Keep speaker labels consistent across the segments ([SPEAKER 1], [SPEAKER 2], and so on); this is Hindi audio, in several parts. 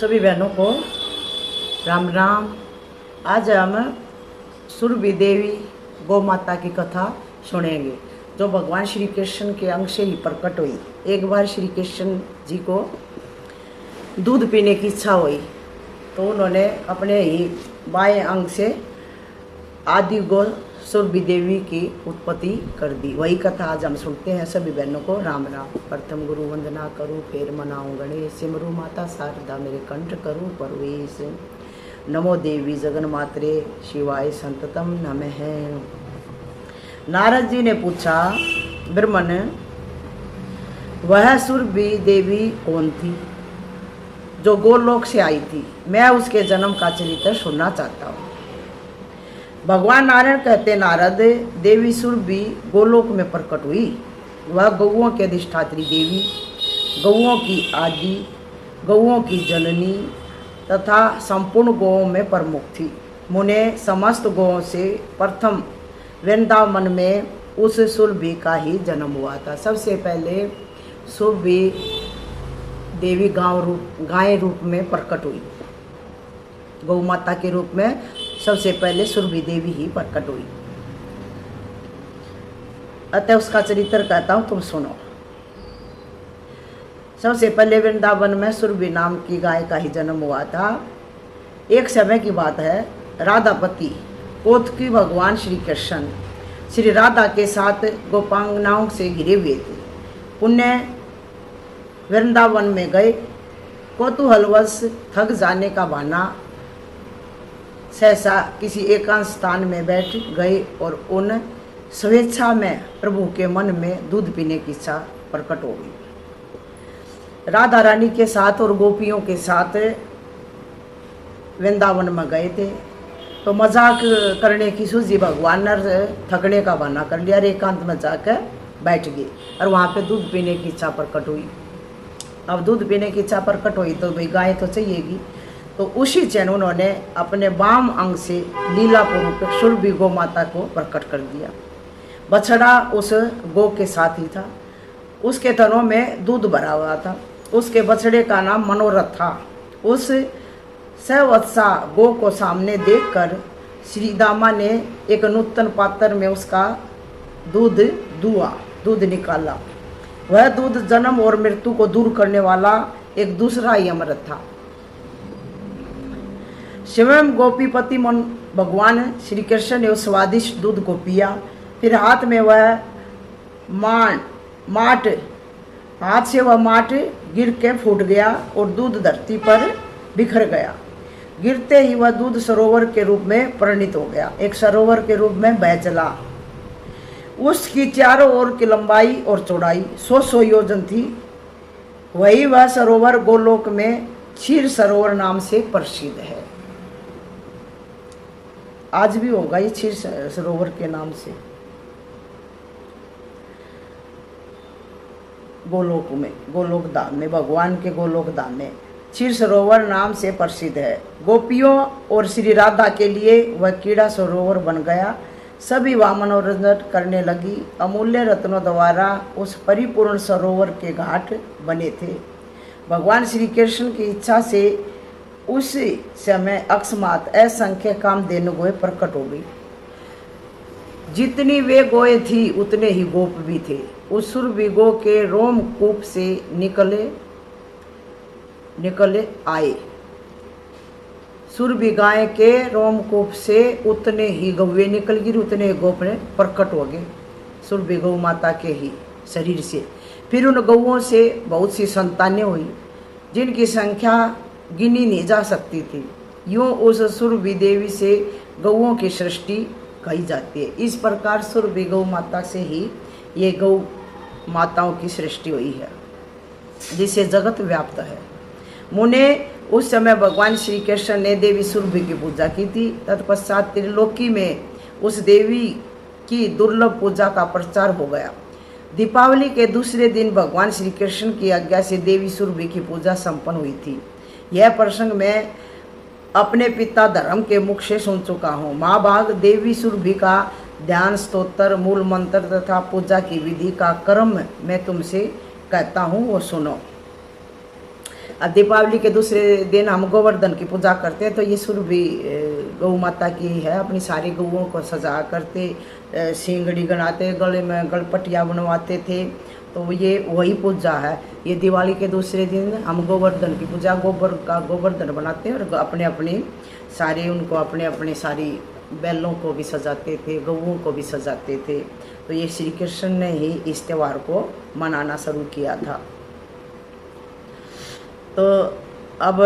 [SPEAKER 1] सभी बहनों को राम राम। आज हम सुरभि देवी गौ माता की कथा सुनेंगे जो भगवान श्री कृष्ण के अंग से ही प्रकट हुई। एक बार श्री कृष्ण जी को दूध पीने की इच्छा हुई तो उन्होंने अपने ही बाएं अंग से आदि गौ सुरभि देवी की उत्पत्ति कर दी। वही कथा आज हम सुनते हैं। सभी बहनों को राम राम। प्रथम गुरु वंदना करूँ, फिर मनाऊँ गणेश, सिमरू माता शारदा मेरे कंठ करूँ परवेश। नमो देवी जगन मात्रे शिवाय संततम नमः। नारद जी ने पूछा, ब्रह्मन वह सुरभि देवी कौन थी जो गोलोक से आई थी? मैं उसके जन्म का चरित्र सुनना चाहता हूँ। भगवान नारायण कहते, नारद देवी सुरभि गोलोक में प्रकट हुई। वह गौओं की अधिष्ठात्री देवी, गौओं की आदि, गौओं की जननी तथा संपूर्ण गौओं में प्रमुख थी। मुने समस्त गौओं से प्रथम वृंदावन में उस सुरभि का ही जन्म हुआ था। सबसे पहले सुरभि देवी गाय रूप में प्रकट हुई। गौ माता के रूप में सबसे पहले सुरभि देवी ही प्रकट हुई। अतः उसका चरित्र कहता हूँ, तुम सुनो। सबसे पहले वृंदावन में सुरभि नाम की गाय का ही जन्म हुआ था। एक समय की बात है, राधापति कोतकी भगवान श्री कृष्ण श्री राधा के साथ गोपांगनाओं से घिरे हुए थे। पुण्य वृंदावन में गए। कौतूहलवश थक जाने का बहाना सहसा किसी एकांत स्थान में बैठ गए और उन स्वेच्छा में प्रभु के मन में दूध पीने की इच्छा प्रकट हो गई। राधा रानी के साथ और गोपियों के साथ वृंदावन में गए थे तो मजाक करने की सूझी भगवान ने थकने का बहाना कर लिया और एकांत में जाकर बैठ गए और वहाँ पे दूध पीने की इच्छा प्रकट हुई। अब दूध पीने की इच्छा प्रकट हुई तो भाई गाय तो चाहिएगी। तो उसी क्षण उन्होंने अपने वाम अंग से लीलापूर्वक सुरभि गौ माता को प्रकट कर दिया। बछड़ा उस गौ के साथ ही था। उसके थनों में दूध भरा हुआ था। उसके बछड़े का नाम मनोरथ था। उस सवत्सा गौ को सामने देखकर श्री दामा ने एक नूतन पात्र में उसका दूध निकाला। वह दूध जन्म और मृत्यु को दूर करने वाला एक दूसरा ही अमृत था। स्वयं गोपीपति मन भगवान श्री कृष्ण ने उस स्वादिष्ट दूध को पिया। फिर हाथ से वह माट गिर के फूट गया और दूध धरती पर बिखर गया। गिरते ही वह दूध सरोवर के रूप में परिणित हो गया, एक सरोवर के रूप में बह चला। उसकी चारों ओर की लंबाई और चौड़ाई 100 योजन थी। वही वह सरोवर गोलोक में क्षीर सरोवर नाम से प्रसिद्ध है। आज भी होगा ये क्षीर सरोवर के नाम से। गोलोक धाम में, भगवान के गोलोक धाम में क्षीर सरोवर नाम से प्रसिद्ध है। गोपियों और श्री राधा के लिए वह कीड़ा सरोवर बन गया। सभी वहाँ मनोरंजन करने लगी। अमूल्य रत्नों द्वारा उस परिपूर्ण सरोवर के घाट बने थे। भगवान श्री कृष्ण की इच्छा से उसी समय अकस्मात असंख्य कामधेनु गोए प्रकट हो गई। जितनी वे गोए थी उतने ही गोप भी थे। उस सुरभि गो के रोमकूप से निकले आए। सुरभि गाय के रोमकूप से उतने ही गौवे निकल गिरी, उतने ही गोप ने प्रकट हो गए सुरभि गौ माता के ही शरीर से। फिर उन गौओं से बहुत सी संतानें हुई जिनकी संख्या गिनी नहीं जा सकती थी। यूँ उस सुरभि देवी से गौओं की सृष्टि कही जाती है। इस प्रकार सुरभि गौ माता से ही ये गौ माताओं की सृष्टि हुई है जिसे जगत व्याप्त है। मुने उस समय भगवान श्री कृष्ण ने देवी सुरभि की पूजा की थी। तत्पश्चात त्रिलोकी में उस देवी की दुर्लभ पूजा का प्रचार हो गया। दीपावली के दूसरे दिन भगवान श्री कृष्ण की आज्ञा से देवी सुरभि की पूजा संपन्न हुई थी। यह प्रसंग मैं अपने पिता धर्म के मुख से सुन चुका हूँ। महाभाग देवी सुरभि का ध्यान, स्तोत्र, मूल मंत्र तथा पूजा की विधि का क्रम मैं तुमसे कहता हूँ, वो सुनो। अब दीपावली के दूसरे दिन हम गोवर्धन की पूजा करते हैं, तो ये शुरू भी गौ माता की है। अपनी सारी गौओं को सजा करते, सींगड़ी गणाते, गले में गलपटिया बनवाते थे, तो ये वही पूजा है। ये दिवाली के दूसरे दिन हम गोवर्धन की पूजा, गोबर का गोवर्धन बनाते हैं और अपने अपने सारे उनको अपने अपने सारी बैलों को भी सजाते थे, गौओं को भी सजाते थे। तो ये श्री कृष्ण ने ही इस त्यौहार को मनाना शुरू किया था। तो अब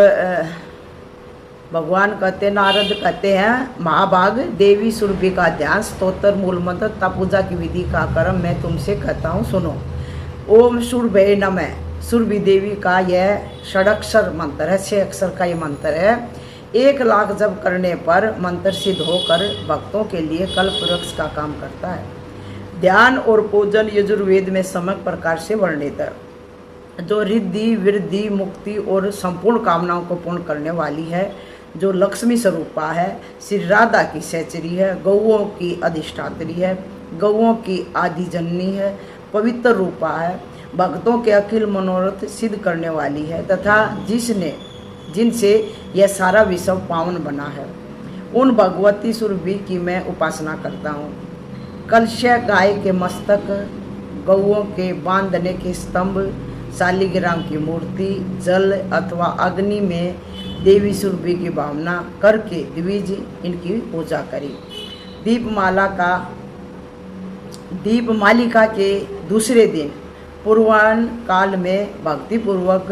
[SPEAKER 1] भगवान कहते, नारद कहते हैं, महाभाग देवी सुरभि का ध्यान, स्तोत्र, मूल मंत्र तथा पूजा की विधि का क्रम मैं तुमसे कहता हूँ, सुनो। ओम सुरभे नमः, सुरभि देवी का यह षडक्षर मंत्र है, 6 अक्षर का ये मंत्र है। 1 लाख जप करने पर मंत्र सिद्ध होकर भक्तों के लिए कल्प वृक्ष का काम करता है। ध्यान और पूजन यजुर्वेद में सम्यक प्रकार से वर्णित है, जो रिद्धि, वृद्धि, मुक्ति और संपूर्ण कामनाओं को पूर्ण करने वाली है, जो लक्ष्मी स्वरूपा है, श्री राधा की सहचरी है, गौओं की अधिष्ठात्री है, गौओं की आदि जननी है, पवित्र रूपा है, भक्तों के अखिल मनोरथ सिद्ध करने वाली है, तथा जिनसे यह सारा विश्व पावन बना है, उन भगवती सुरभि की मैं उपासना करता हूँ। कलश गाय के मस्तक, गौओं के बांधने के स्तंभ, शालिग्राम की मूर्ति, जल अथवा अग्नि में देवी सुरभि की भावना करके द्विज इनकी पूजा करी। दीपमालिका के दूसरे दिन पूर्वाह्न काल में भक्ति पूर्वक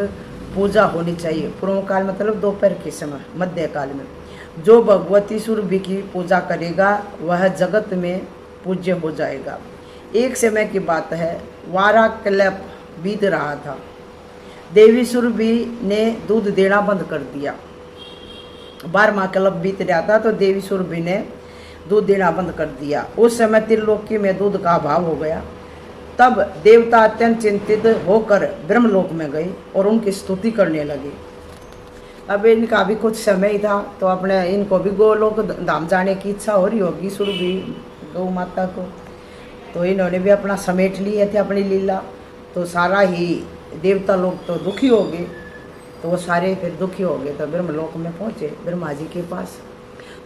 [SPEAKER 1] पूजा होनी चाहिए। पूर्व काल मतलब दोपहर के समय, मध्य काल में। जो भगवती सुरभि की पूजा करेगा वह जगत में पूज्य हो जाएगा। एक समय की बात है, वाराकल्प बीत रहा था। देवी सुरभि ने दूध देना बंद कर दिया। 12वां कल्प बीत रहा था तो देवी सुरभि ने दूध देना बंद कर दिया। उस समय त्रिलोकी में दूध का अभाव हो गया। तब देवता अत्यंत चिंतित होकर ब्रह्मलोक में गए और उनकी स्तुति करने लगे। अब इनका भी कुछ समय ही था, तो अपने इनको भी गोलोक धाम जाने की इच्छा हो रही होगी सुरभि गौ माता को, तो इन्होंने भी अपना समेट लिए थे अपनी लीला। तो सारा ही देवता लोग तो दुखी हो गए, तो वो सारे फिर दुखी हो गए, तो ब्रह्मलोक में पहुँचे ब्रह्मा जी के पास।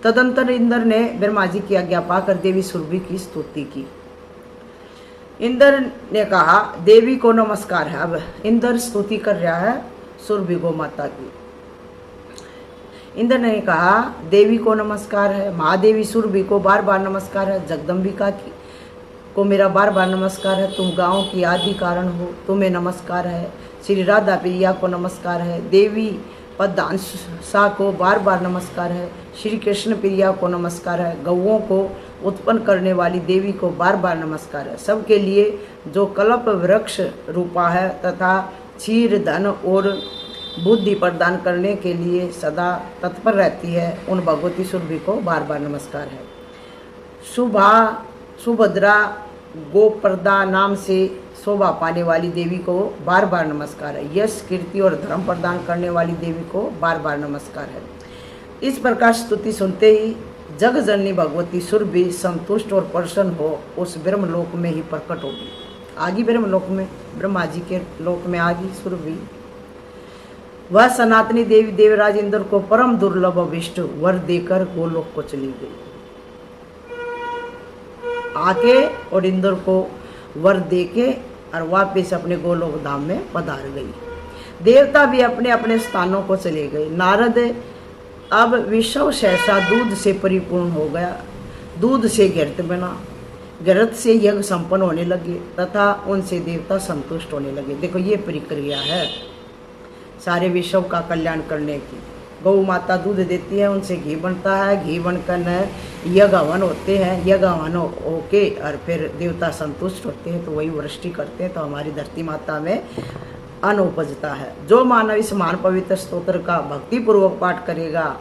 [SPEAKER 1] तदंतर इंद्र ने ब्रह्मा जी की आज्ञा पाकर देवी सुरभि की स्तुति की। इंद्र ने कहा, देवी को नमस्कार है। अब इंद्र स्तुति कर रहा है सुरभि गौ माता की। इंद्र ने कहा, देवी को नमस्कार है, महादेवी सुरभि को बार बार नमस्कार है, जगदम्बिका की को मेरा बार बार नमस्कार है, तुम गाँव की आदि कारण हो, तुम्हें नमस्कार है। श्री राधा प्रिया को नमस्कार है, देवी पद्मांशा को बार बार नमस्कार है, श्री कृष्ण प्रिया को नमस्कार है, गौओं को उत्पन्न करने वाली देवी को बार बार नमस्कार है। सबके लिए जो कल्प वृक्ष रूपा है तथा क्षीर, धन और बुद्धि प्रदान करने के लिए सदा तत्पर रहती है, उन भगवती सुरभि को बार बार नमस्कार है। सुभद्रा गोप्रदा नाम से शोभा पाने वाली देवी को बार बार नमस्कार है। यश, कीर्ति और धर्म प्रदान करने वाली देवी को बार बार नमस्कार है। इस प्रकार स्तुति सुनते ही जग जननी भगवती सुरभि संतुष्ट और प्रसन्न हो उस ब्रह्मलोक में ही प्रकट होगी। आगी ब्रह्मलोक में, ब्रह्मा जी के लोक में आगी सुरभि। वह सनातनी देवी देवराज इंद्र को परम दुर्लभ अभिष्ट वर देकर गोलोक को चली गई। आके और इंद्र को वर देके और वापिस अपने गोलोक धाम में पधार गई। देवता भी अपने अपने स्थानों को चले गए। नारद अब विश्व सहसा दूध से परिपूर्ण हो गया। दूध से घृत बना, घृत से यज्ञ संपन्न होने लगे तथा उनसे देवता संतुष्ट होने लगे। देखो ये प्रक्रिया है सारे विश्व का कल्याण करने की। गौ माता दूध देती है, उनसे घी बनता है, घी बनकर यज्ञ हवन होते हैं, यज्ञ हवन होके और फिर देवता संतुष्ट होते हैं तो वही वृष्टि करते हैं, तो हमारी धरती माता में अन्न उपजता है। जो मानव इस महान पवित्र स्तोत्र का भक्तिपूर्वक पाठ करेगा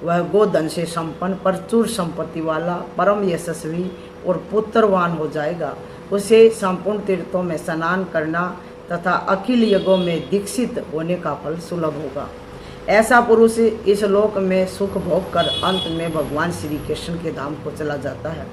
[SPEAKER 1] वह गोधन से संपन्न, प्रचुर संपत्ति वाला, परम यशस्वी और पुत्रवान हो जाएगा। उसे संपूर्ण तीर्थों में स्नान करना तथा अखिल यज्ञों में दीक्षित होने का फल सुलभ होगा। ऐसा पुरुष इस लोक में सुख भोग कर अंत में भगवान श्री कृष्ण के धाम को चला जाता है।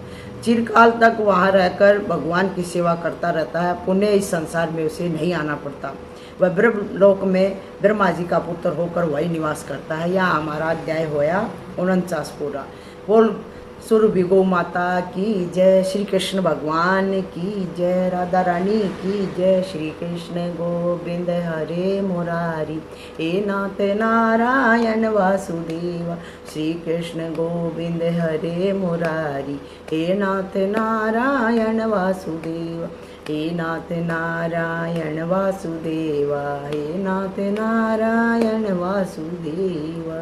[SPEAKER 1] चिरकाल तक वहाँ रहकर भगवान की सेवा करता रहता है। पुण्य इस संसार में उसे नहीं आना पड़ता। वह ब्रह्मलोक में ब्रह्मा जी का पुत्र होकर वही निवास करता है। यहाँ हमारा अध्याय होया 49 पूरा। बोल सुरभि गौ माता की जय, श्री कृष्ण भगवान की जय, राधा रानी की जय, श्री कृष्ण गोविंद हरे मुरारी, हे नाथ नारायण वासुदेव, श्री कृष्ण गोविंद हरे मुरारी, हे नाथ नारायण वासुदेव, हे नाथ नारायण वासुदेवा, हे नाथ नारायण वासुदेवा।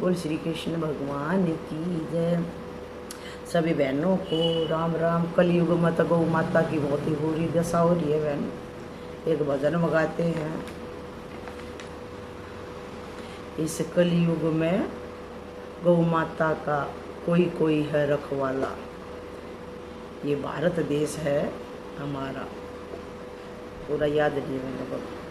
[SPEAKER 1] बोल श्री कृष्ण भगवान की जय। सभी बहनों को राम राम। कलयुग मत गौ माता की बहुत ही बुरी दशा हो रही है बहन। एक भजन मंगाते हैं। इस कलयुग में गौ माता का कोई कोई है रखवाला। ये भारत देश है हमारा, पूरा याद रखिए मेरे को।